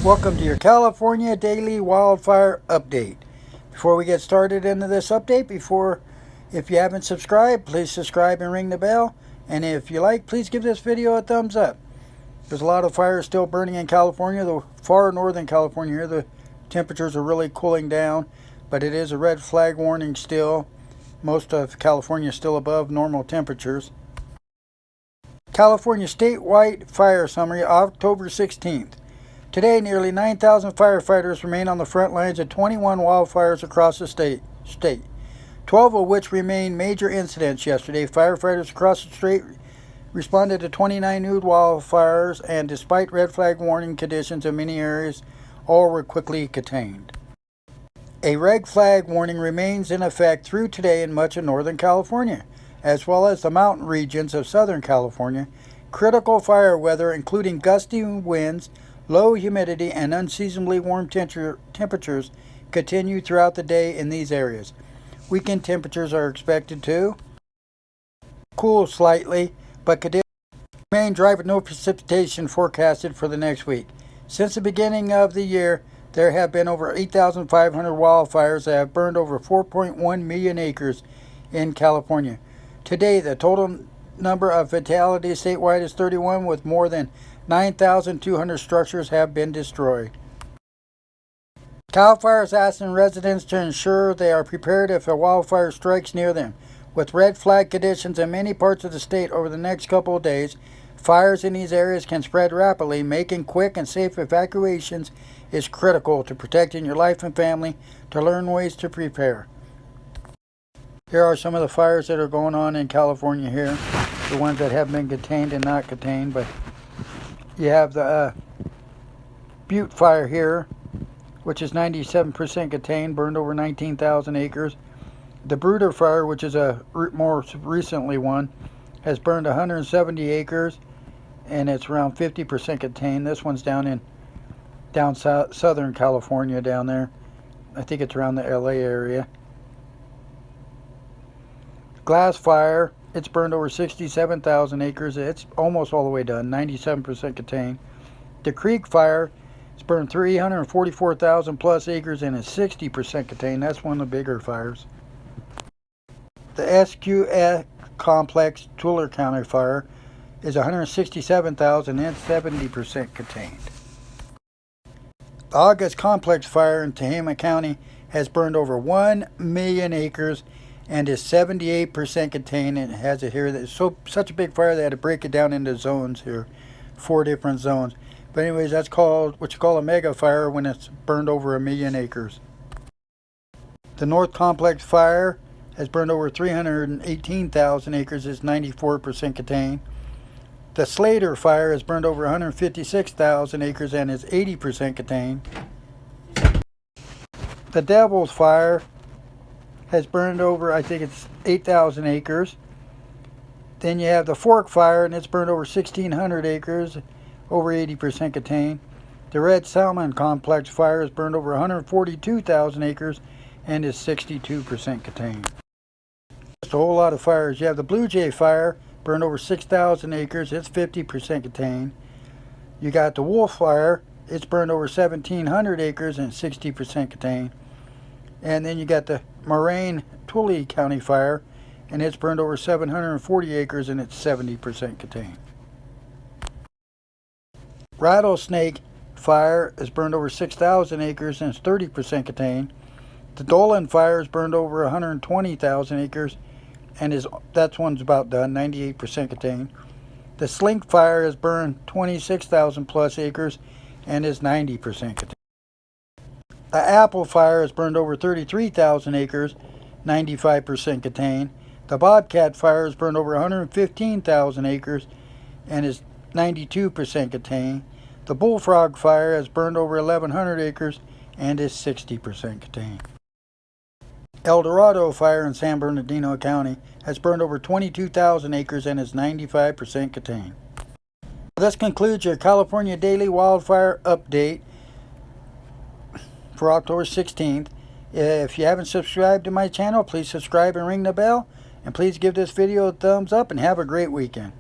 Welcome to your California Daily Wildfire Update. Before we get started into this update, if you haven't subscribed, please subscribe and ring the bell. And if you like, please give this video a thumbs up. There's a lot of fires still burning in California, the far northern California here. The temperatures are really cooling down, but it is a red flag warning still. Most of California is still above normal temperatures. California statewide fire summary, October 16th. Today, nearly 9,000 firefighters remain on the front lines of 21 wildfires across the state, 12 of which remain major incidents yesterday. Firefighters across the state responded to 29 new wildfires, and despite red flag warning conditions in many areas, all were quickly contained. A red flag warning remains in effect through today in much of Northern California, as well as the mountain regions of Southern California. Critical fire weather, including gusty winds, low humidity, and unseasonably warm temperatures continue throughout the day in these areas. Weekend temperatures are expected to cool slightly, but conditions remain dry with no precipitation forecasted for the next week. Since the beginning of the year, there have been over 8,500 wildfires that have burned over 4.1 million acres in California. Today, the total number of fatalities statewide is 31, with more than 9,200 structures have been destroyed. CAL FIRE is asking residents to ensure they are prepared if a wildfire strikes near them. With red flag conditions in many parts of the state over the next couple of days, fires in these areas can spread rapidly. Making quick and safe evacuations is critical to protecting your life and family. To learn ways to prepare, here are some of the fires that are going on in California here. The ones that have been contained and not contained, but you have the Butte fire here, which is 97% contained, burned over 19,000 acres. The Bruder fire, which is a more recently one, has burned 170 acres, and it's around 50% contained. This one's down Southern California down there. I think it's around the LA area. Glass fire, it's burned over 67,000 acres. It's almost all the way done, 97% contained. The Creek fire, it's burned 344,000 plus acres and is 60% contained. That's one of the bigger fires. The SQS complex Tulare County fire is 167,000 and 70% contained. The August complex fire in Tehama County has burned over 1 million acres and is 78% contained, and it has it here. It's such a big fire they had to break it down into zones here, 4 different zones. But anyways, that's called what you call a mega fire when it's burned over 1 million acres. The North Complex fire has burned over 318,000 acres, is 94% contained. The Slater fire has burned over 156,000 acres and is 80% contained. The Devil's fire has burned over, I think it's 8,000 acres. Then you have the Fork fire, and it's burned over 1,600 acres, over 80% contained. The Red Salmon Complex fire has burned over 142,000 acres and is 62% contained. Just a whole lot of fires. You have the Blue Jay fire, burned over 6,000 acres, it's 50% contained. You got the Wolf fire, it's burned over 1,700 acres and 60% contained. And then you got the Moraine Tulare County fire, and it's burned over 740 acres and it's 70% contained. Rattlesnake fire has burned over 6,000 acres and it's 30% contained. The Dolan fire has burned over 120,000 acres and that one's about done, 98% contained. The Slink fire has burned 26,000 plus acres and is 90% contained. The Apple fire has burned over 33,000 acres, 95% contained. The Bobcat fire has burned over 115,000 acres and is 92% contained. The Bullfrog fire has burned over 1,100 acres and is 60% contained. El Dorado fire in San Bernardino County has burned over 22,000 acres and is 95% contained. This concludes your California Daily Wildfire Update for October 16th. If you haven't subscribed to my channel, please subscribe and ring the bell. And please give this video a thumbs up and have a great weekend.